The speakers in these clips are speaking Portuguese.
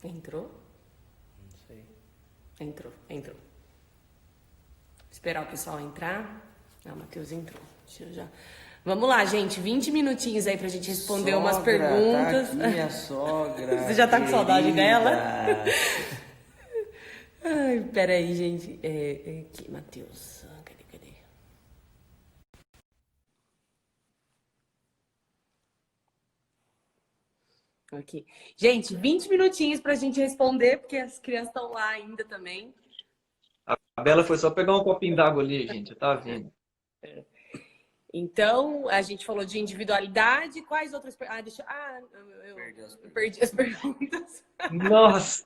Entrou? Não sei. Entrou. Esperar o pessoal entrar. Ah, o Matheus entrou. Deixa eu já... Vamos lá, gente. 20 minutinhos aí pra gente responder umas Sogra, tá perguntas. aqui minha sogra Você já tá com saudade dela? querida. Ai, peraí, gente. Aqui, Matheus. Cadê? Aqui. Gente, 20 minutinhos pra gente responder, porque as crianças estão lá ainda também. A Bela foi só pegar um copinho d'água ali, gente. Eu tava vendo. Então, a gente falou de individualidade. Quais outras... Perdeu as Eu perguntas. perdi as perguntas. Nossa!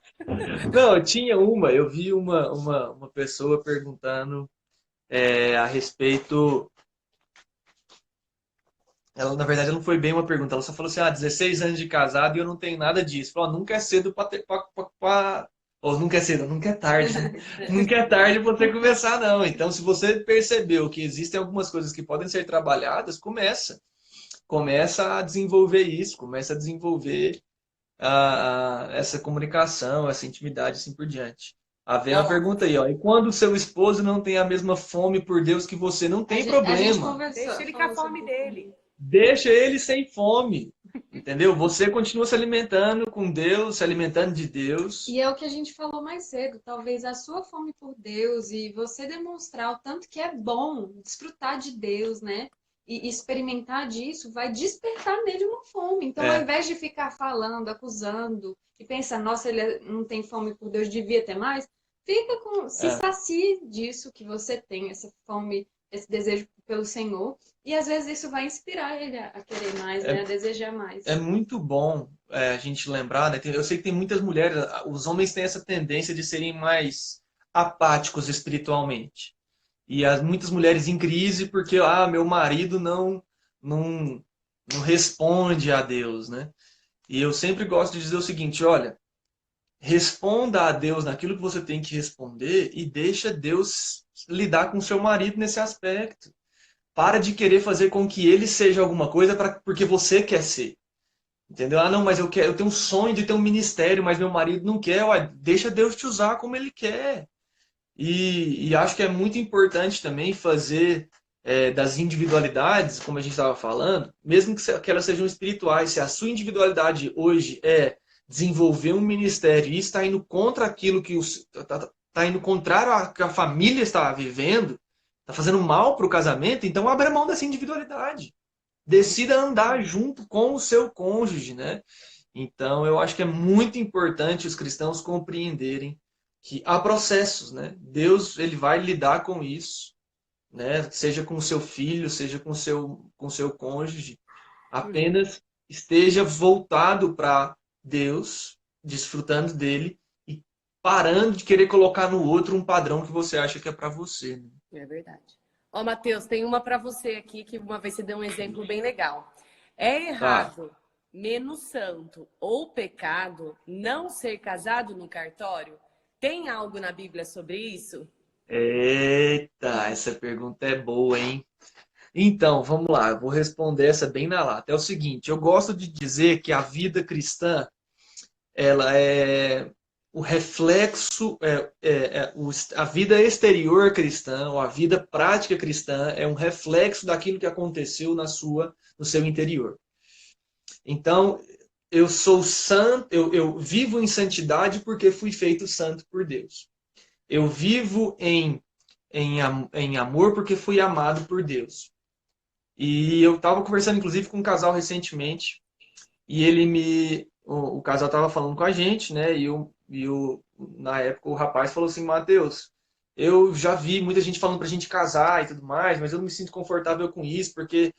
Não, tinha uma. Eu vi uma pessoa perguntando a respeito. Ela, na verdade, não foi bem uma pergunta. Ela só falou assim: 16 anos de casado e eu não tenho nada disso. Falou: nunca é cedo para ter. Ou nunca é cedo, nunca é tarde, né? Nunca é tarde pra você começar, não. Então, se você percebeu que existem algumas coisas que podem ser trabalhadas, começa a desenvolver isso, começa a desenvolver essa comunicação, essa intimidade, assim por diante. Vem a Olha lá. pergunta aí, ó. E quando o seu esposo não tem a mesma fome por Deus que você, não tem A gente problema. conversou, Deixa ele com a falou sobre fome isso. dele. Deixa ele sem fome. Entendeu? Você continua se alimentando com Deus, se alimentando de Deus. E é o que a gente falou mais cedo, talvez a sua fome por Deus e você demonstrar o tanto que é bom desfrutar de Deus, né? E experimentar disso vai despertar nele uma fome. Então, ao É, invés de ficar falando, acusando e pensar, nossa, ele não tem fome por Deus, devia ter mais, fica com, se é, sacie disso que você tem, essa fome, esse desejo pelo Senhor. E às vezes isso vai inspirar ele a querer mais, né? é, A desejar é mais. muito bom a gente lembrar, né? Eu sei que tem muitas mulheres, os homens têm essa tendência de serem mais apáticos espiritualmente. E muitas mulheres em crise porque, meu marido não, não responde a Deus, né? E eu sempre gosto de dizer o seguinte, olha, responda a Deus naquilo que você tem que responder e deixa Deus lidar com seu marido nesse aspecto. Para de querer fazer com que ele seja alguma coisa porque você quer ser. Entendeu? Não, mas eu tenho um sonho de ter um ministério, mas meu marido não quer. Ué, deixa Deus te usar como ele quer. E acho que é muito importante também fazer das individualidades, como a gente estava falando, mesmo que elas sejam espirituais, se a sua individualidade hoje é desenvolver um ministério e está indo contra aquilo que está indo contrário ao que a família está vivendo, está fazendo mal para o casamento, então abra mão dessa individualidade. Decida andar junto com o seu cônjuge, né? Então, eu acho que é muito importante os cristãos compreenderem que há processos, né? Deus, ele vai lidar com isso, né? Seja com o seu filho, seja com seu cônjuge. Apenas esteja voltado para Deus, desfrutando dele e parando de querer colocar no outro um padrão que você acha que é para você, né? É verdade. Ó, Matheus, tem uma para você aqui que uma vez você deu um exemplo bem legal. É Tá. errado, menos santo ou pecado não ser casado no cartório? Tem algo na Bíblia sobre isso? Eita, essa pergunta é boa, hein? Então, vamos lá, eu vou responder essa bem na lata. É o seguinte, eu gosto de dizer que a vida cristã, ela é o reflexo, a vida exterior cristã, ou a vida prática cristã, é um reflexo daquilo que aconteceu no seu interior. Então, eu sou santo, eu vivo em santidade porque fui feito santo por Deus. Eu vivo em amor porque fui amado por Deus. E eu estava conversando, inclusive, com um casal recentemente, e o casal estava falando com a gente, né? Na época, o rapaz falou assim: Mateus, eu já vi muita gente falando pra gente casar e tudo mais, mas eu não me sinto confortável com isso, porque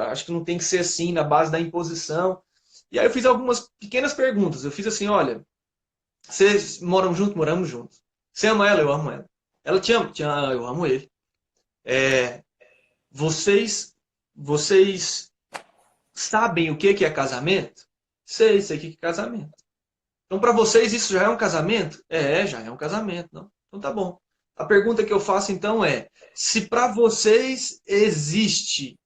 acho que não tem que ser assim, na base da imposição. E aí eu fiz algumas pequenas perguntas. Eu fiz assim: olha, vocês moram juntos? Moramos juntos. Você ama ela? Eu amo ela. Ela te ama? Te ama, eu amo ele. É, vocês sabem o que é casamento? Sei o que é casamento. Então, para vocês, isso já é um casamento? Já é um casamento, não? Então, tá bom. A pergunta que eu faço, então, é: se para vocês existe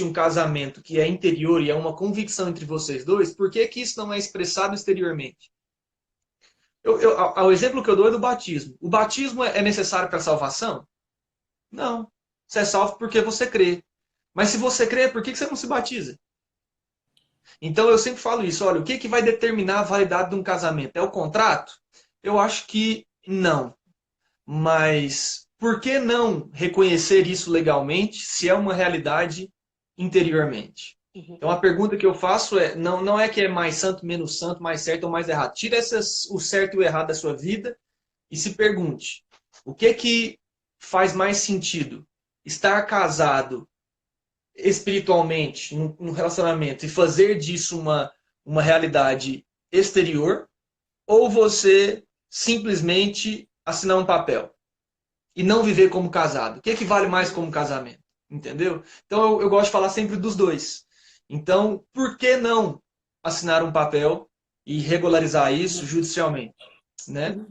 um casamento que é interior e é uma convicção entre vocês dois, por que que isso não é expressado exteriormente? O exemplo que eu dou é do batismo. O batismo é necessário para a salvação? Não. Você é salvo porque você crê. Mas se você crê, por que você não se batiza? Então eu sempre falo isso. Olha, o que vai determinar a validade de um casamento? É o contrato? Eu acho que não. Mas por que não reconhecer isso legalmente se é uma realidade interiormente? Então a pergunta que eu faço é, não é que é mais santo, menos santo, mais certo ou mais errado. Tira o certo e o errado da sua vida e se pergunte, o que faz mais sentido? Estar casado espiritualmente, num relacionamento, e fazer disso uma realidade exterior, ou você simplesmente assinar um papel e não viver como casado? O que vale mais como casamento? Entendeu? Então eu gosto de falar sempre dos dois. Então, por que não assinar um papel e regularizar isso judicialmente? Né?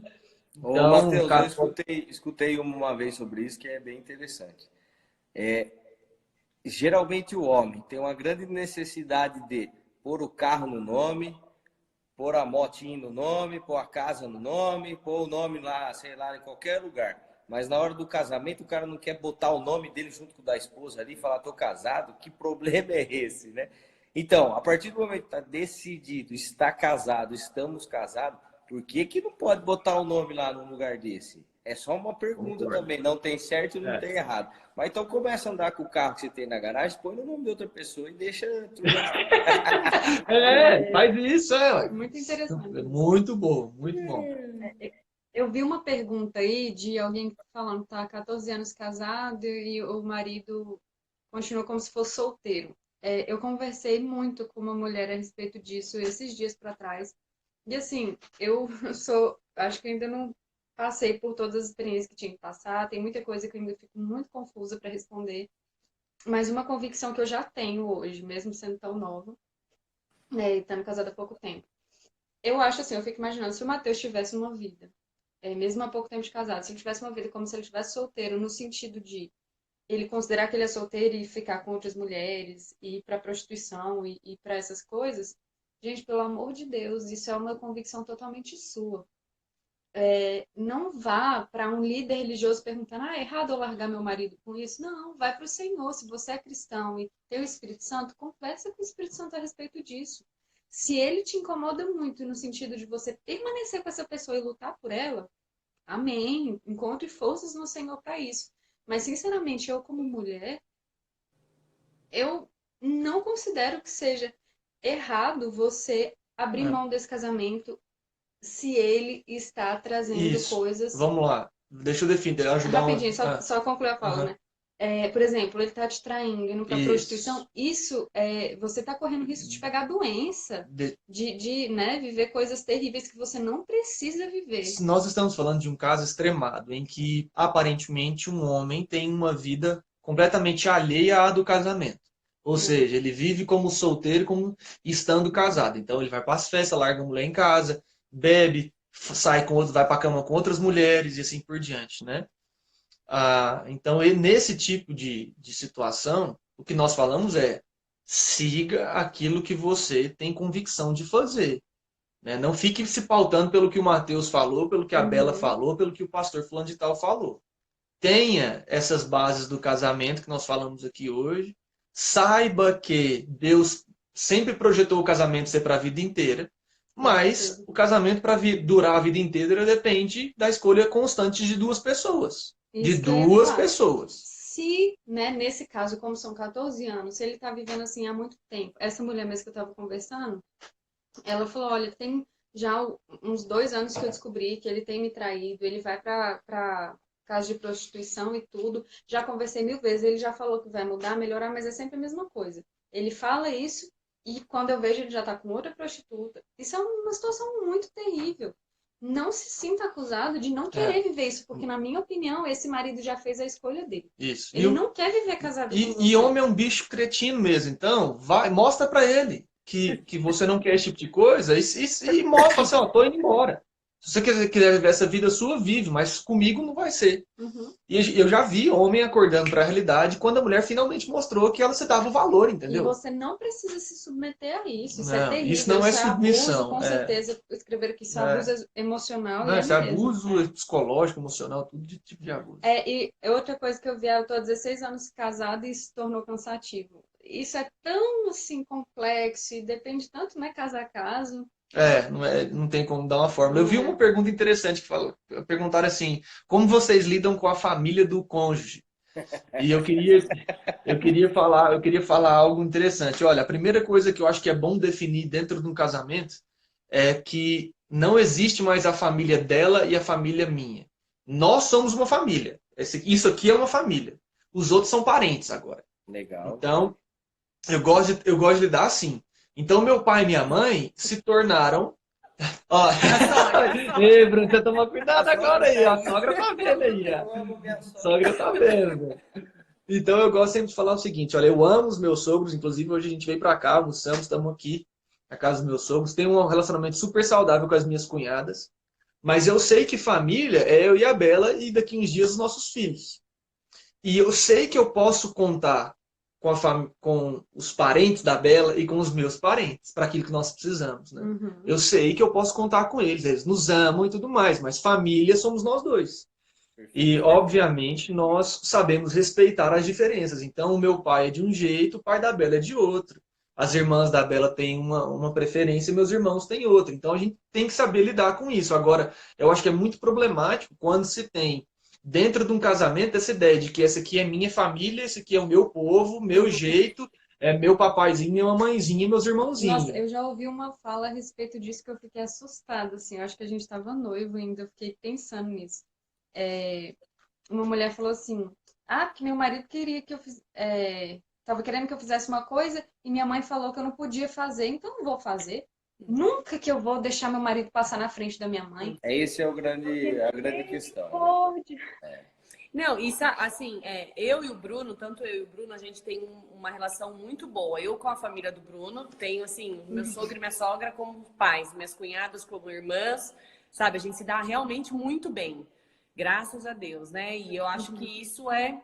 Ô, Então, Matheus, cara, eu escutei uma vez sobre isso que é bem interessante. Geralmente o homem tem uma grande necessidade de pôr o carro no nome, pôr a motinha no nome, pôr a casa no nome, pôr o nome lá, sei lá, em qualquer lugar. Mas na hora do casamento o cara não quer botar o nome dele junto com o da esposa ali e falar, tô casado, que problema é esse, né? Então, a partir do momento que está decidido, está casado, estamos casados, por que não pode botar o nome lá num lugar desse? É só uma pergunta também, não tem certo e não tem errado. Mas então começa a andar com o carro que você tem na garagem, põe no nome de outra pessoa e deixa tudo. faz isso, Muito interessante. Muito bom, muito bom. Eu vi uma pergunta aí de alguém falando que está há 14 anos casado e o marido continua como se fosse solteiro. Eu conversei muito com uma mulher a respeito disso esses dias para trás. E assim, eu acho que ainda não passei por todas as experiências que tinha que passar, tem muita coisa que eu ainda fico muito confusa para responder, mas uma convicção que eu já tenho hoje, mesmo sendo tão nova, né, e estando casada há pouco tempo. Eu acho assim, eu fico imaginando, se o Matheus tivesse uma vida, mesmo há pouco tempo de casado, se ele tivesse uma vida como se ele estivesse solteiro, no sentido de ele considerar que ele é solteiro e ficar com outras mulheres, e ir para prostituição e para essas coisas, gente, pelo amor de Deus, isso é uma convicção totalmente sua. Não vá para um líder religioso perguntando, é errado eu largar meu marido com isso? Não, vai para o Senhor. Se você é cristão e tem o Espírito Santo, conversa com o Espírito Santo a respeito disso. Se ele te incomoda muito no sentido de você permanecer com essa pessoa e lutar por ela, amém. Encontre forças no Senhor para isso. Mas, sinceramente, eu como mulher, eu não considero que seja errado você abrir mão desse casamento se ele está trazendo coisas... Vamos lá. Deixa eu definir, ajudar Rapidinho, só concluir a fala, né? Por exemplo, ele está te traindo, indo para prostituição, você está correndo risco de pegar doença, de né, viver coisas terríveis que você não precisa viver. Nós estamos falando de um caso extremado, em que aparentemente um homem tem uma vida completamente alheia à do casamento. Ou seja, ele vive como solteiro, como estando casado. Então ele vai para as festas, larga a mulher em casa, bebe, sai com outros, vai para a cama com outras mulheres e assim por diante, né? Então, nesse tipo de situação, o que nós falamos é siga aquilo que você tem convicção de fazer. Né? Não fique se pautando pelo que o Matheus falou, pelo que a Bela falou, pelo que o pastor fulano de tal falou. Tenha essas bases do casamento que nós falamos aqui hoje. Saiba que Deus sempre projetou o casamento ser para a vida inteira, mas o casamento para durar a vida inteira depende da escolha constante de duas pessoas. De duas pessoas. Se, né, nesse caso, como são 14 anos, se ele está vivendo assim há muito tempo, essa mulher mesmo que eu estava conversando, ela falou, olha, tem já uns 2 anos que eu descobri que ele tem me traído, ele vai para casa de prostituição e tudo, já conversei 1000 vezes, ele já falou que vai mudar, melhorar, mas é sempre a mesma coisa. Ele fala isso e quando eu vejo ele já está com outra prostituta. Isso é uma situação muito terrível. Não se sinta acusado de não querer viver isso, porque, na minha opinião, esse marido já fez a escolha dele. Isso. Ele não quer viver casado com você. E homem é um bicho cretino mesmo, então mostra pra ele que você não quer esse tipo de coisa e mostra assim, ó, tô indo embora. Se você quiser viver essa vida sua, vive, mas comigo não vai ser. Uhum. E eu já vi homem acordando para a realidade quando a mulher finalmente mostrou que ela se dava o valor, E entendeu? você não precisa se submeter a isso. Isso é Não, isso terrível, não é isso é abuso, submissão. com certeza. Escreveram que isso é É, abuso emocional e não, é isso é mesmo. abuso psicológico, emocional, tudo de tipo de abuso. E outra coisa que eu vi, eu tô há 16 anos casada e se tornou cansativo. Isso é tão, assim, complexo e depende tanto, né, caso a caso. Não tem como dar uma fórmula. Eu vi Não uma é. pergunta interessante que falou, perguntaram assim, como vocês lidam com a família do cônjuge? E eu queria falar algo interessante. Olha, a primeira coisa que eu acho que é bom definir dentro de um casamento é que não existe mais a família dela e a família minha. Nós somos uma família. Isso aqui é uma família. Os outros são parentes agora. Legal. Então, eu gosto de lidar assim. Então, meu pai e minha mãe se tornaram. Ó, A sogra. ei, Bruno, você toma cuidado A agora sogra aí. tá A aí. sogra tá vendo aí. Eu amo minha A sogra. sogra tá vendo. Então, eu gosto sempre de falar o seguinte: olha, eu amo os meus sogros. Inclusive, hoje a gente veio pra cá, almoçamos, estamos aqui na casa dos meus sogros. Tenho um relacionamento super saudável com as minhas cunhadas. Mas eu sei que família é eu e a Bela e daqui uns dias os nossos filhos. E eu sei que eu posso contar com os parentes da Bela e com os meus parentes para aquilo que nós precisamos, né? Uhum. Eu sei que eu posso contar com eles, eles nos amam e tudo mais, mas família somos nós dois. E, Perfeito. obviamente, nós sabemos respeitar as diferenças. Então, o meu pai é de um jeito, o pai da Bela é de outro. As irmãs da Bela têm uma preferência e meus irmãos têm outra. Então, a gente tem que saber lidar com isso. Agora, eu acho que é muito problemático quando se tem, dentro de um casamento, essa ideia de que essa aqui é minha família, esse aqui é o meu povo, meu jeito, é meu papaizinho, minha mamãezinha e meus Nossa, irmãozinhos. eu já ouvi uma fala a respeito disso que eu fiquei assustada, assim. Eu acho que a gente estava noivo ainda, eu fiquei pensando nisso. É, uma mulher falou assim: ah, porque meu marido queria que eu tava querendo que eu fizesse uma coisa e minha mãe falou que eu não podia fazer, então eu não vou fazer. Nunca que eu vou deixar meu marido passar na frente da minha mãe. Esse é a grande questão, né? Pode. Não, isso assim, eu e o Bruno, tanto eu e o Bruno, a gente tem uma relação muito boa. Eu com a família do Bruno, tenho assim, meu sogro e minha sogra como pais, minhas cunhadas como irmãs, sabe? A gente se dá realmente muito bem, graças a Deus, né? E eu acho que isso é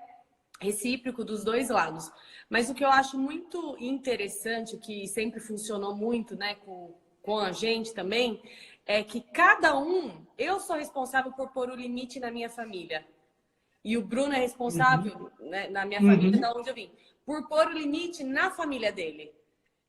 recíproco dos dois lados. Mas o que eu acho muito interessante, que sempre funcionou muito, né, com a gente também, é que cada um, eu sou responsável por pôr o limite na minha família. E o Bruno é responsável, né, na minha família, Uhum. da onde eu vim, por pôr o limite na família dele.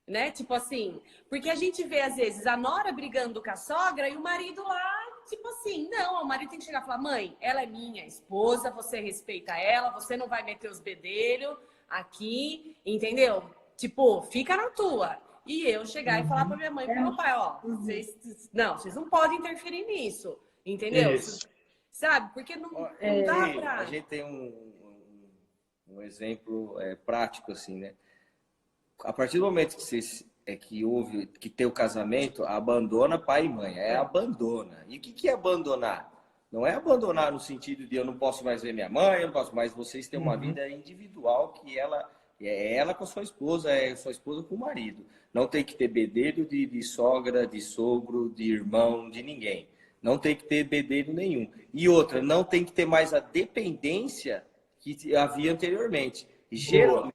Né? Tipo assim, porque a gente vê às vezes a nora brigando com a sogra e o marido lá, tipo assim, não, o marido tem que chegar e falar: mãe, ela é minha esposa, você respeita ela, você não vai meter os bedelhos aqui, entendeu? Tipo, fica na tua. E eu chegar e falar pra minha mãe e pro meu pai: ó, vocês não podem interferir nisso, entendeu? Isso. Sabe? Porque não, Ó, não dá a pra. gente tem um exemplo prático, assim, né? A partir do momento que que tem o casamento, abandona pai e mãe. Abandona. E o que é abandonar? Não é abandonar no sentido de eu não posso mais ver minha mãe, eu não posso mais. Vocês têm uma vida individual que ela com a sua esposa, é sua esposa com o marido. Não tem que ter bedelho de sogra, de sogro, de irmão, de ninguém. Não tem que ter bedelho nenhum. E outra, não tem que ter mais a dependência que havia anteriormente. Boa.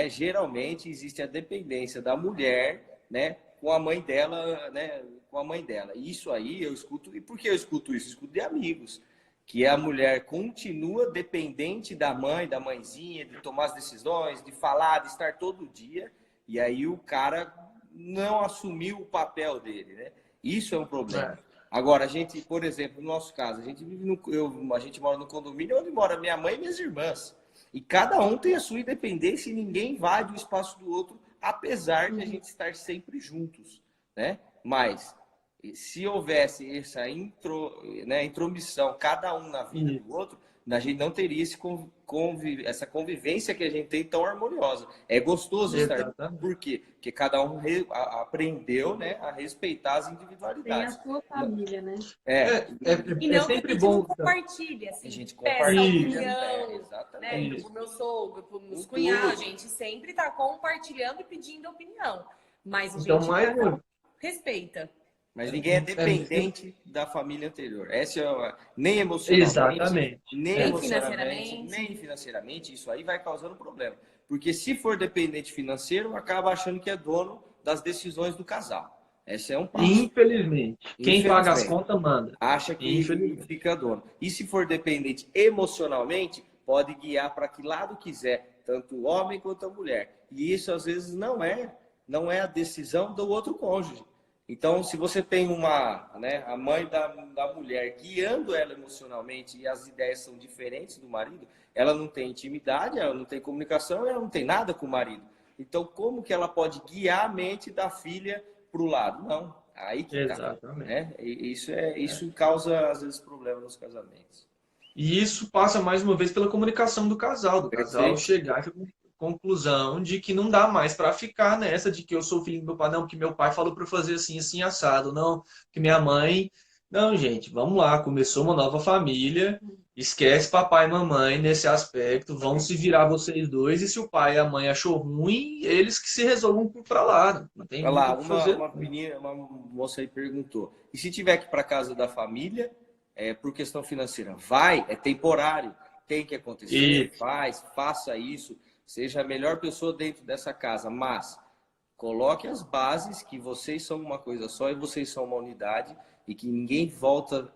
Geralmente existe a dependência da mulher, né, com a mãe dela, né, com a mãe dela. Isso aí eu escuto, e por que eu escuto isso? Eu escuto de amigos, que a mulher continua dependente da mãe, da mãezinha, de tomar as decisões, de falar, de estar todo dia, e aí o cara não assumiu o papel dele, né? Isso é um problema. É. Agora, a gente, por exemplo, no nosso caso, a gente mora no condomínio onde mora minha mãe e minhas irmãs. E cada um tem a sua independência e ninguém invade o espaço do outro, apesar de a gente estar sempre juntos, né? Mas se houvesse essa intromissão, cada um na vida do outro, a gente não teria essa convivência que a gente tem tão harmoniosa. É gostoso estar junto. Exatamente. Por quê? Porque cada um aprendeu, né, a respeitar as Tem a individualidades. sua família, né? E É não que a sempre gente não bom. compartilhe, A assim, gente peça compartilha, opinião, né? exatamente. Pro meu sogro, pro meus Com cunhados, a tudo. gente sempre tá compartilhando e pedindo opinião. Mas a Então, gente mais respeita. Mas ninguém é dependente da família anterior. Essa nem emocionalmente, Exatamente. nem emocionalmente, nem financeiramente, isso aí vai causando problema. Porque se for dependente financeiro, acaba achando que é dono das decisões do casal. Esse é um passo. Infelizmente. Quem paga as Infelizmente. contas manda. Acha que fica dono. E se for dependente emocionalmente, pode guiar para que lado quiser, tanto o homem quanto a mulher. E isso às vezes não é a decisão do outro cônjuge. Então, se você tem a mãe da mulher guiando ela emocionalmente e as ideias são diferentes do marido, ela não tem intimidade, ela não tem comunicação, ela não tem nada com o marido. Então, como que ela pode guiar a mente da filha para o lado? Não, aí que tá. Exatamente. Né? Isso causa, às vezes, problemas nos casamentos. E isso passa mais uma vez pela comunicação do casal Perfeito. chegar à conclusão de que não dá mais para ficar nessa de que eu sou filho do meu pai, não, porque meu pai falou para fazer assim, assim, assado, não, que minha mãe. Não, gente, vamos lá, começou uma nova família, esquece papai e mamãe nesse aspecto, vão se virar vocês dois, e se o pai e a mãe achou ruim, eles que se resolvam para lá, não tem Olha muito lá, o que fazer. uma moça aí perguntou, e se tiver que ir para casa da família, por questão financeira, vai, é temporário, tem que acontecer, faça isso, seja a melhor pessoa dentro dessa casa, mas coloque as bases que vocês são uma coisa só e vocês são uma unidade e que ninguém volta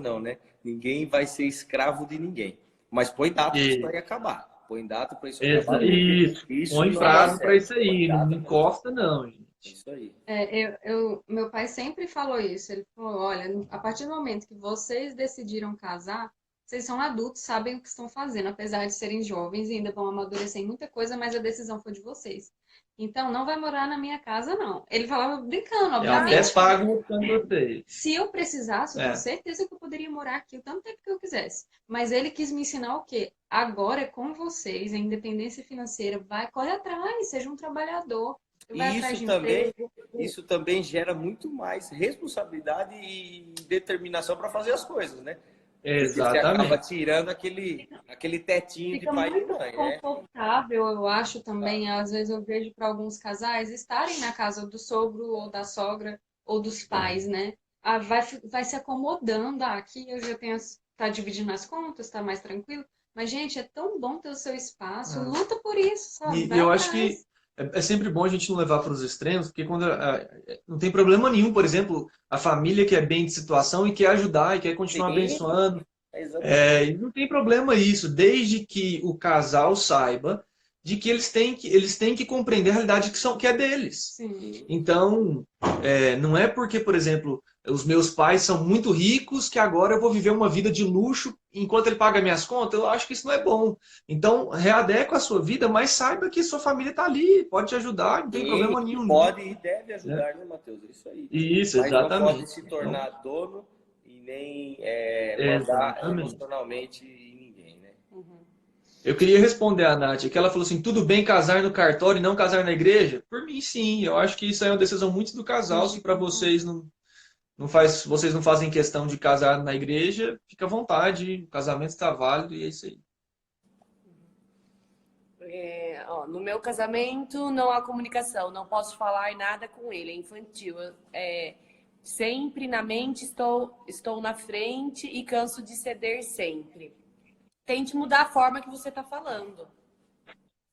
não, né? Ninguém vai ser escravo de ninguém. Mas põe data para isso aí acabar. Põe data para isso acabar. Isso, põe prazo para isso aí, não encosta não, gente. Isso aí. Meu pai sempre falou isso. Ele falou, olha, a partir do momento que vocês decidiram casar, vocês são adultos, sabem o que estão fazendo, apesar de serem jovens e ainda vão amadurecer em muita coisa, mas a decisão foi de vocês. Então, não vai morar na minha casa, não. Ele falava brincando, Eu obviamente. até pago com vocês. Se eu precisasse, eu tenho certeza que eu poderia morar aqui o tanto tempo que eu quisesse. Mas ele quis me ensinar o quê? Agora é com vocês, a independência financeira. Corre atrás, seja um trabalhador. Vai atrás de emprego. Isso também gera muito mais responsabilidade e determinação para fazer as coisas, né? Exatamente. Você acaba tirando aquele tetinho Fica de pai e muito mãe, né? confortável, eu acho também. Às vezes eu vejo para alguns casais estarem na casa do sogro ou da sogra ou dos pais, né? Vai se acomodando. Aqui eu já tenho, tá dividindo as contas, tá mais tranquilo. Mas, gente, é tão bom ter o seu espaço. Luta por isso, sabe? E eu acho que é sempre bom a gente não levar para os extremos, porque quando não tem problema nenhum, por exemplo, a família que é bem de situação e quer ajudar e quer continuar abençoando. Não tem problema isso, desde que o casal saiba de que eles têm que compreender a realidade que é deles. Sim. Então, não é porque, por exemplo, os meus pais são muito ricos que agora eu vou viver uma vida de luxo enquanto ele paga minhas contas. Eu acho que isso não é bom. Então, readequa a sua vida, mas saiba que sua família está ali, pode te ajudar, não tem problema nenhum. Pode e deve ajudar, né, Matheus? É isso aí. Isso, mas exatamente. não pode se tornar dono e nem mandar emocionalmente em ninguém, né? Eu queria responder a Nath, que ela falou assim, tudo bem casar no cartório e não casar na igreja? Por mim, sim. Eu acho que isso é uma decisão muito do casal. Se para vocês vocês não fazem questão de casar na igreja, fica à vontade. O casamento está válido e é isso aí. No meu casamento não há comunicação, não posso falar nada com ele, é infantil. Sempre na mente estou na frente e canso de ceder sempre. Tente mudar a forma que você está falando.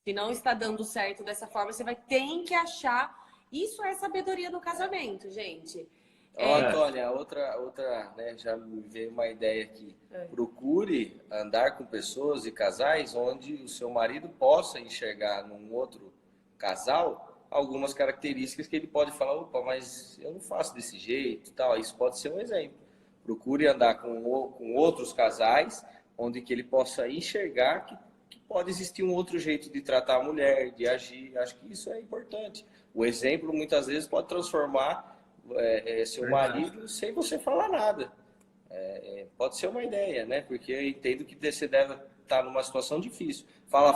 Se não está dando certo dessa forma, você tem que achar. Isso é sabedoria no casamento, gente. Antônia, outra, né, já me veio uma ideia aqui. Procure andar com pessoas e casais onde o seu marido possa enxergar num outro casal algumas características que ele pode falar, opa, mas eu não faço desse jeito, tal. Isso pode ser um exemplo. Procure andar com outros casais onde que ele possa enxergar que pode existir um outro jeito de tratar a mulher, de agir. Acho que isso é importante. O exemplo muitas vezes pode transformar seu marido sem você falar nada. Pode ser uma ideia, né? Porque eu entendo que você deve estar numa situação difícil. Fala,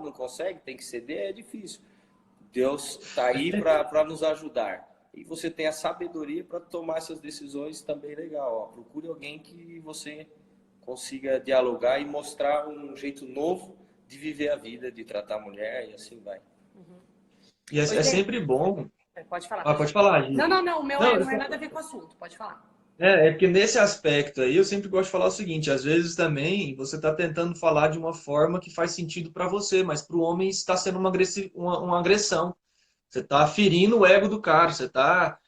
não consegue, tem que ceder, é difícil. Deus está aí para nos ajudar. E você tem a sabedoria para tomar essas decisões também legal. Procure alguém que você consiga dialogar e mostrar um jeito novo de viver a vida, de tratar a mulher e assim vai. E é sempre bom Pode falar, Ah, pode pode falar. falar, Gi. Não, o meu Não, não é nada a ver com o assunto, pode falar. é porque nesse aspecto aí eu sempre gosto de falar o seguinte, às vezes também você está tentando falar de uma forma que faz sentido para você, mas para o homem está sendo uma agressão. Você está ferindo o ego do cara, você está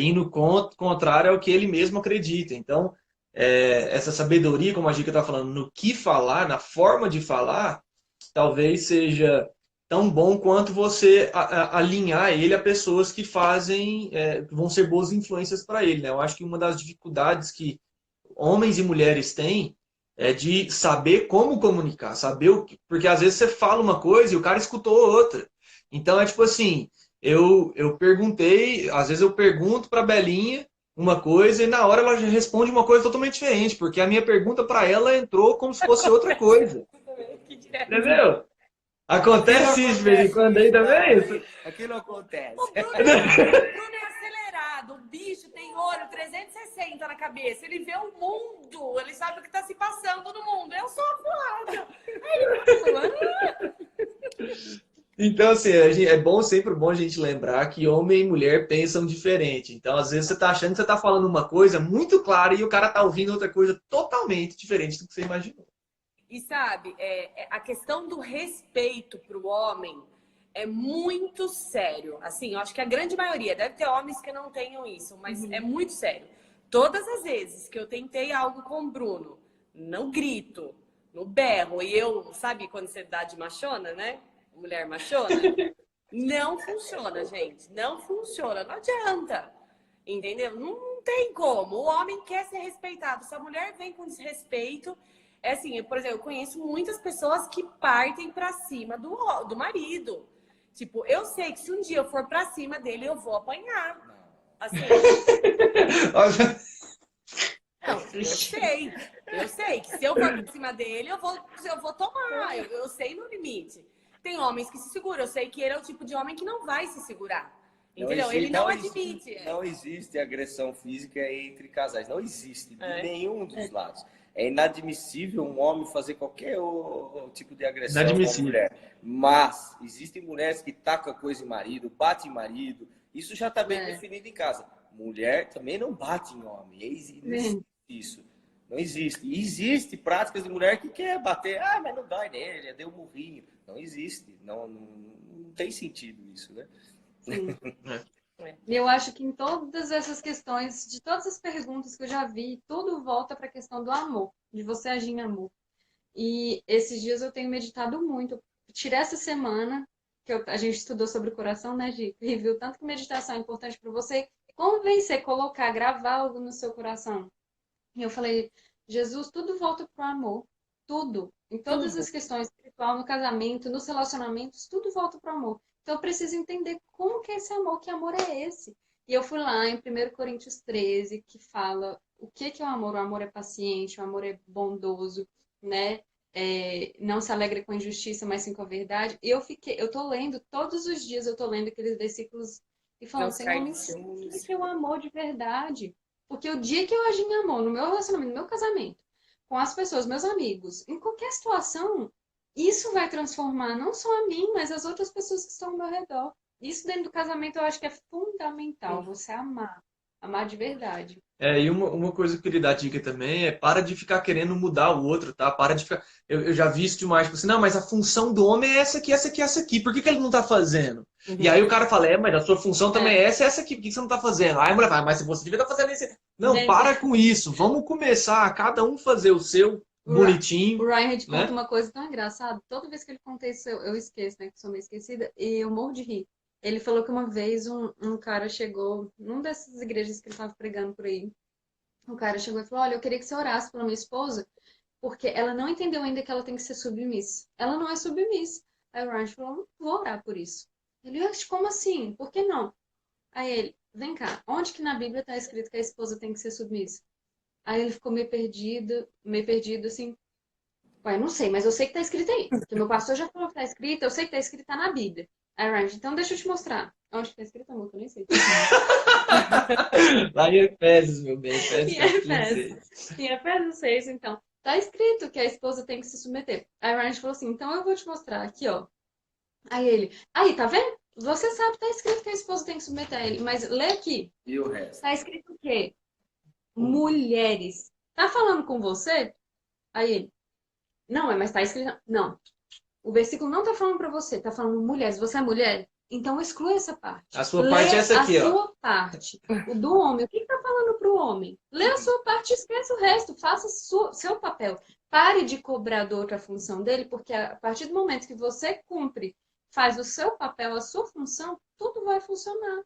indo contrário ao que ele mesmo acredita. Então, essa sabedoria, como a Gica está falando, no que falar, na forma de falar, talvez seja tão bom quanto você alinhar ele a pessoas que fazem, que vão ser boas influências para ele, né? Eu acho que uma das dificuldades que homens e mulheres têm é de saber como comunicar, saber o que, porque às vezes você fala uma coisa e o cara escutou outra. Então é tipo assim, eu perguntei, às vezes eu pergunto para Belinha uma coisa e na hora ela já responde uma coisa totalmente diferente, porque a minha pergunta para ela entrou como se fosse outra coisa. Que direto. Entendeu? Aquilo Acontece isso de vez em acontece quando aí mesmo, também? aquilo acontece. O Bruno é acelerado, o bicho tem olho 360 na cabeça, ele vê o mundo, ele sabe o que está se passando no mundo. Eu sou avoada. Então, assim, sempre bom a gente lembrar que homem e mulher pensam diferente. Então, às vezes, você tá achando que você tá falando uma coisa muito clara e o cara tá ouvindo outra coisa totalmente diferente do que você imaginou. E sabe, a questão do respeito para o homem é muito sério. Assim, eu acho que a grande maioria, deve ter homens que não tenham isso, mas é muito sério. Todas as vezes que eu tentei algo com o Bruno, no grito, no berro, e eu, sabe quando você dá de machona, né? Mulher machona? Não funciona, gente. Não funciona. Não adianta. Entendeu? Não tem como. O homem quer ser respeitado. Se a mulher vem com desrespeito, é assim, por exemplo, eu conheço muitas pessoas que partem pra cima do marido. Tipo, eu sei que se um dia eu for pra cima dele, eu vou apanhar. Assim, não, eu sei que se eu for pra cima dele, eu vou tomar, eu sei no limite. Tem homens que se seguram, eu sei que ele é o tipo de homem que não vai se segurar, entendeu? Ele não admite. Não existe agressão física entre casais, não existe de nenhum dos lados. É inadmissível um homem fazer qualquer tipo de agressão a uma mulher. Mas existem mulheres que tacam coisa em marido, batem em marido, isso já está bem definido em casa. Mulher também não bate em homem, isso. Não existe. E existe práticas de mulher que quer bater. Ah, mas não dói nele, deu um murrinho. Não existe. Não tem sentido isso, né? Sim. E eu acho que em todas essas questões, de todas as perguntas que eu já vi, tudo volta para a questão do amor, de você agir em amor. E esses dias eu tenho meditado muito. Tirei essa semana, a gente estudou sobre o coração, né, Gi? E viu tanto que meditação é importante para você convencer, colocar, gravar algo no seu coração. E eu falei, Jesus, tudo volta pro amor. Tudo. Em todas as questões espiritual, no casamento, nos relacionamentos, tudo volta pro amor. Então eu preciso entender como que é esse amor, que amor é esse? E eu fui lá em 1 Coríntios 13, que fala o que é o amor. O amor é paciente, o amor é bondoso, né? Não se alegra com a injustiça, mas sim com a verdade. E eu tô lendo, todos os dias eu tô lendo aqueles versículos e falando, Senhor, me ensina o que é o amor de verdade. Porque o dia que eu agir em amor, no meu relacionamento, no meu casamento, com as pessoas, meus amigos, em qualquer situação, isso vai transformar não só a mim, mas as outras pessoas que estão ao meu redor. Isso dentro do casamento eu acho que é fundamental, você amar de verdade. E uma coisa que eu queria dar dica também é para de ficar querendo mudar o outro, tá? Para de ficar. Eu já vi isso demais, tipo assim, não, mas a função do homem é essa aqui, essa aqui, essa aqui. Por que ele não tá fazendo? E aí o cara fala, mas a sua função também é essa e essa aqui, por que você não tá fazendo? Aí a mulher fala, mas você devia estar fazendo isso. Não, Gente, para com isso. Vamos começar a cada um fazer o seu bonitinho. O Ryan né? conta uma coisa tão engraçada. Toda vez que ele conta isso, eu esqueço, né? Que sou meio esquecida. E eu morro de rir. Ele falou que uma vez um cara chegou, num dessas igrejas que ele estava pregando por aí. O cara chegou e falou, olha, eu queria que você orasse pela minha esposa, porque ela não entendeu ainda que ela tem que ser submissa. Ela não é submissa. Aí o Ryan falou, não vou orar por isso. Ele, como assim? Por que não? Aí ele, vem cá, onde que na Bíblia está escrito que a esposa tem que ser submissa? Aí ele ficou meio perdido assim. Ué, não sei, mas eu sei que tá escrito aí. Porque meu pastor já falou que tá escrito, eu sei que tá escrito, tá na Bíblia. Aí, Ryan, então deixa eu te mostrar. Onde que tá escrito, amor? Que eu nem sei. Lá em Efésios, meu bem. Em Efésios 6, então. Tá escrito que a esposa tem que se submeter. Aí Ryan falou assim, então eu vou te mostrar aqui, ó. Aí ele, aí, tá vendo? Você sabe, tá escrito que a esposa tem que submeter a ele, mas lê aqui. E o resto? Tá escrito o quê? Mulheres. Tá falando com você? Aí ele, não, mas tá escrito. Não. O versículo não tá falando pra você, tá falando mulheres. Você é mulher? Então exclui essa parte. A sua Lê parte é essa aqui, a ó. sua parte. O do homem. O que tá falando pro homem? Lê a sua parte e esquece o resto. Faça seu papel. Pare de cobrar da outra função dele, porque a partir do momento que você cumpre, faz o seu papel, a sua função, tudo vai funcionar.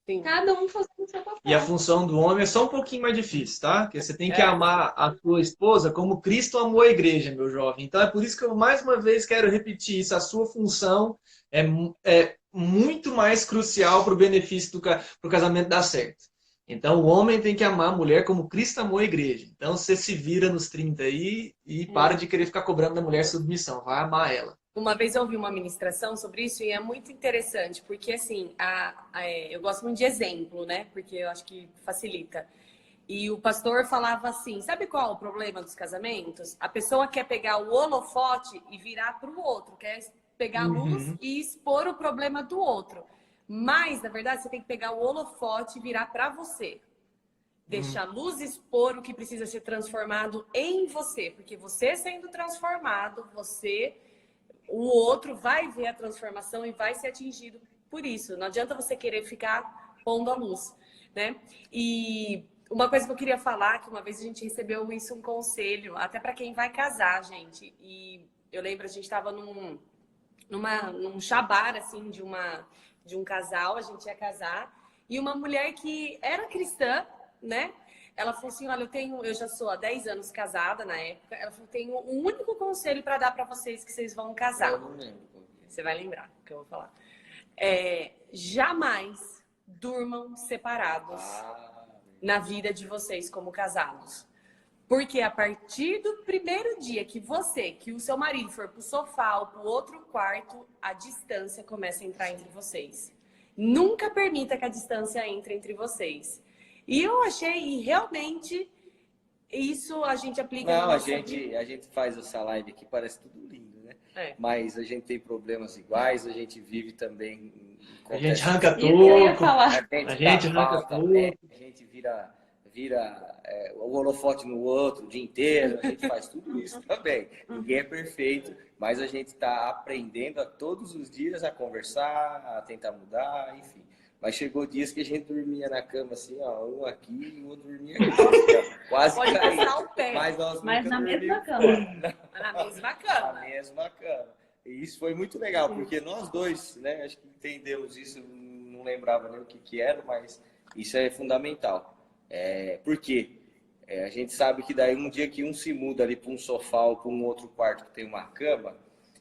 Sim. Cada um fazendo o seu E a papel. função do homem é só um pouquinho mais difícil, tá? Porque você tem que É. amar a sua esposa como Cristo amou a igreja, meu jovem. Então é por isso que eu mais uma vez quero repetir isso. A sua função é muito mais crucial para o benefício pro casamento dar certo. Então o homem tem que amar a mulher como Cristo amou a igreja. Então você se vira nos 30 aí e para de querer ficar cobrando da mulher submissão. Vai amar ela. Uma vez eu ouvi uma ministração sobre isso e é muito interessante, porque assim, eu gosto muito de exemplo, né? Porque eu acho que facilita. E o pastor falava assim, sabe qual é o problema dos casamentos? A pessoa quer pegar o holofote e virar para o outro, quer pegar a luz e expor o problema do outro. Mas, na verdade, você tem que pegar o holofote e virar para você. Deixar a luz expor o que precisa ser transformado em você. Porque você sendo transformado, o outro vai ver a transformação e vai ser atingido por isso. Não adianta você querer ficar pondo a luz, né? E uma coisa que eu queria falar, que uma vez a gente recebeu isso, um conselho, até para quem vai casar, gente. E eu lembro, a gente estava num shabar, assim, de um casal, a gente ia casar, e uma mulher que era cristã, né? Ela falou assim, olha, eu já sou há 10 anos casada na época, ela falou, tenho um único conselho para dar para vocês que vocês vão casar. Eu não lembro. Você vai lembrar o que eu vou falar. Jamais durmam separados na vida de vocês como casados. Porque a partir do primeiro dia que o seu marido for pro sofá ou pro outro quarto, a distância começa a entrar entre vocês. Nunca permita que a distância entre entre vocês. E eu achei, e realmente, isso a gente aplica... Não, na a nossa gente vida. faz essa live aqui, parece tudo lindo, né? É. Mas a gente tem problemas iguais, a gente vive também... A gente arranca Isso que eu ia toco. falar. A gente dá arranca falta, tudo. né? A gente vira o holofote no outro o dia inteiro, a gente faz tudo isso também. Ninguém é perfeito, mas a gente está aprendendo a todos os dias a conversar, a tentar mudar, enfim. Mas chegou dias que a gente dormia na cama assim, ó, um aqui e o outro dormia aqui. Quase Pode caía. passar o pé. Mas nós Mas nunca na mesma dormimos cama. fora. Na mesma Na cama. mesma cama. E isso foi muito legal, porque nós dois, né, acho que entendemos isso, não lembrava nem o que era, mas isso é fundamental. Por quê? A gente sabe que daí um dia que um se muda ali para um sofá ou para um outro quarto que tem uma cama,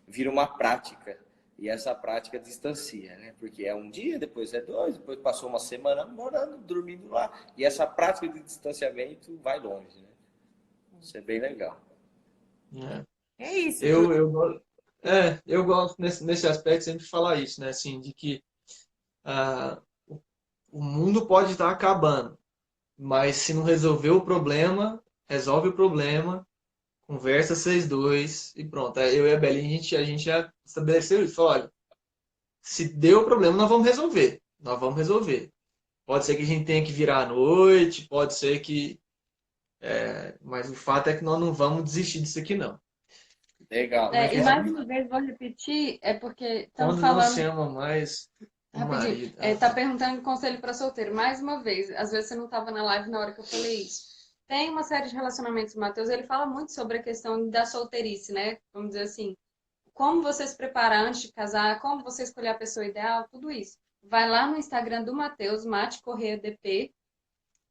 vira uma prática. E essa prática distancia, né? Porque é um dia, depois é 2, depois passou uma semana morando, dormindo lá. E essa prática de distanciamento vai longe, né? Isso é bem legal. É isso. Eu gosto nesse aspecto sempre de falar isso, né? Assim, de que o mundo pode estar acabando, mas se não resolver o problema, resolve o problema, conversa vocês dois e pronto. Eu e a Belinha, a gente já estabeleceu isso. Falou, olha, se deu problema, nós vamos resolver. Nós vamos resolver. Pode ser que a gente tenha que virar à noite, pode ser que... mas o fato é que nós não vamos desistir disso aqui, não. Legal. E mais uma vez, vou repetir, porque estamos Quando não falando... se ama mais o Rapidinho, marido. tá perguntando conselho para solteiro. Mais uma vez, às vezes você não estava na live na hora que eu falei isso. Tem uma série de relacionamentos, o Matheus, ele fala muito sobre a questão da solteirice, né? Vamos dizer assim, como você se preparar antes de casar, como você escolher a pessoa ideal, tudo isso. Vai lá no Instagram do Matheus, Mate Correia DP,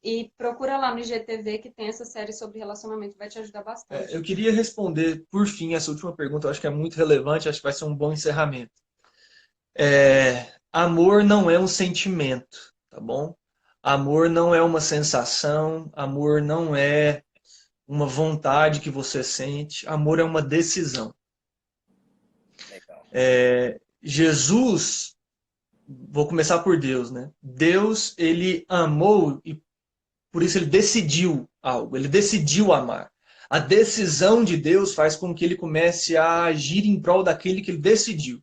e procura lá no IGTV que tem essa série sobre relacionamento, vai te ajudar bastante. Eu queria responder, por fim, essa última pergunta, eu acho que é muito relevante, acho que vai ser um bom encerramento. Amor não é um sentimento, tá bom? Amor não é uma sensação, amor não é uma vontade que você sente, amor é uma decisão. Legal. Jesus, vou começar por Deus, né? Deus, ele amou e por isso ele decidiu algo, ele decidiu amar. A decisão de Deus faz com que ele comece a agir em prol daquele que ele decidiu.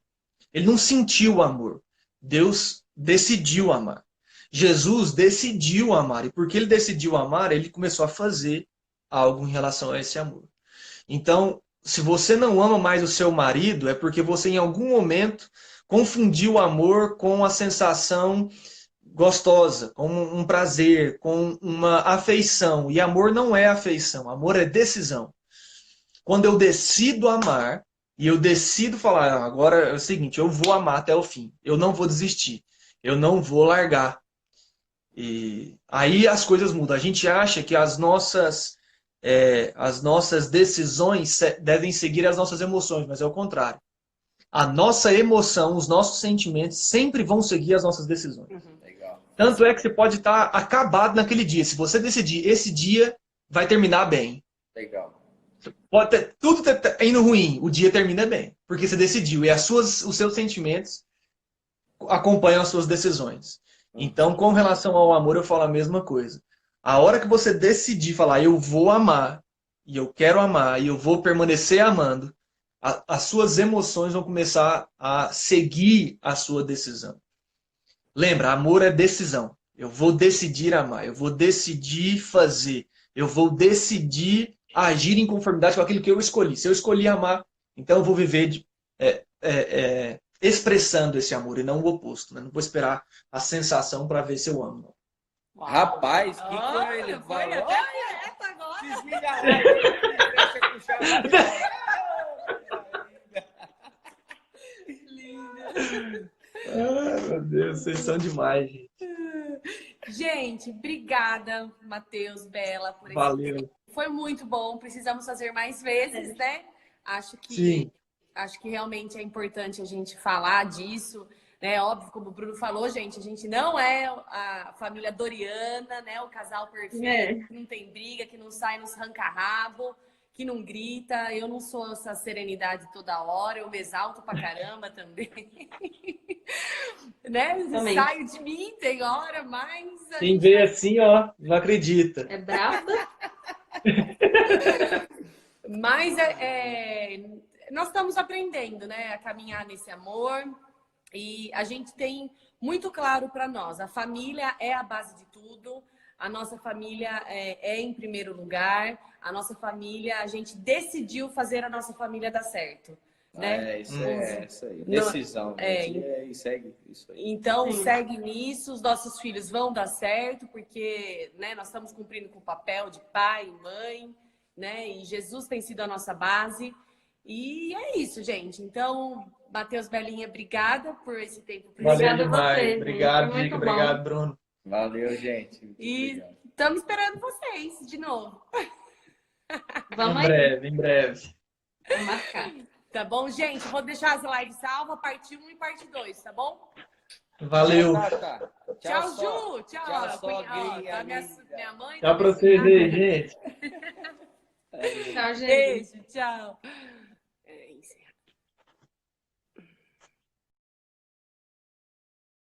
Ele não sentiu o amor. Deus decidiu amar. Jesus decidiu amar. E porque ele decidiu amar, ele começou a fazer algo em relação a esse amor. Então, se você não ama mais o seu marido, é porque você em algum momento confundiu o amor com a sensação gostosa, com um prazer, com uma afeição. E amor não é afeição, amor é decisão. Quando eu decido amar, e eu decido falar, agora é o seguinte, eu vou amar até o fim, eu não vou desistir, eu não vou largar. E aí as coisas mudam. A gente acha que as nossas decisões devem seguir as nossas emoções, mas é o contrário. A nossa emoção, os nossos sentimentos sempre vão seguir as nossas decisões. Legal. Tanto é que você pode estar acabado naquele dia. Se você decidir, esse dia vai terminar bem. Legal. Pode ter, tudo indo ruim, o dia termina bem. Porque você decidiu. E os seus sentimentos acompanham as suas decisões. Então, com relação ao amor, eu falo a mesma coisa. A hora que você decidir falar, eu vou amar, e eu quero amar, e eu vou permanecer amando, as suas emoções vão começar a seguir a sua decisão. Lembra, amor é decisão. Eu vou decidir amar, eu vou decidir fazer, eu vou decidir agir em conformidade com aquilo que eu escolhi. Se eu escolhi amar, então eu vou viver expressando esse amor e não o oposto. Né? Não vou esperar a sensação para ver se eu amo. Uau. Rapaz, que Olha, ele foi falou. até direto agora. Desliga a live, deixa com chave de Linda. Ai, meu Deus, vocês são demais, gente. Gente, obrigada, Matheus, Bela, por esse Valeu. tempo. Foi muito bom. Precisamos fazer mais vezes, né? Sim. Acho que realmente é importante a gente falar disso, né? Óbvio, como o Bruno falou, gente, a gente não é a família Doriana, né? O casal perfeito, que não tem briga, que não sai nos ranca-rabo, que não grita. Eu não sou essa serenidade toda hora, eu me exalto pra caramba também. Né? Saio de mim, tem hora, mas... Quem vê assim, ó, não acredita. É brava? Mas nós estamos aprendendo, né, a caminhar nesse amor, e a gente tem muito claro para nós, a família é a base de tudo, a nossa família é em primeiro lugar, a nossa família, a gente decidiu fazer a nossa família dar certo. Né? Isso aí. Decisão. E segue isso aí. Então, segue nisso, os nossos filhos vão dar certo, porque, né, nós estamos cumprindo com o papel de pai e mãe, né? E Jesus tem sido a nossa base. E é isso, gente. Então, Matheus, Belinha, obrigada por esse tempo. Valeu Obrigada a demais. você, Obrigado, gente. Dica. Foi muito Obrigado, bom. Bruno. Valeu, gente. Muito E obrigado. estamos esperando vocês de novo. Vamos Em aí. breve, em breve. Vamos marcar. Tá bom, gente? Vou deixar as lives salva, parte 1 e parte 2, tá bom? Valeu. Tá. Tchau, Só. Ju. Tchau. Tchau, só, Ó, gay, tá amiga. minha mãe. Tchau pra vocês aí, gente. Tchau, gente. Beijo, tchau.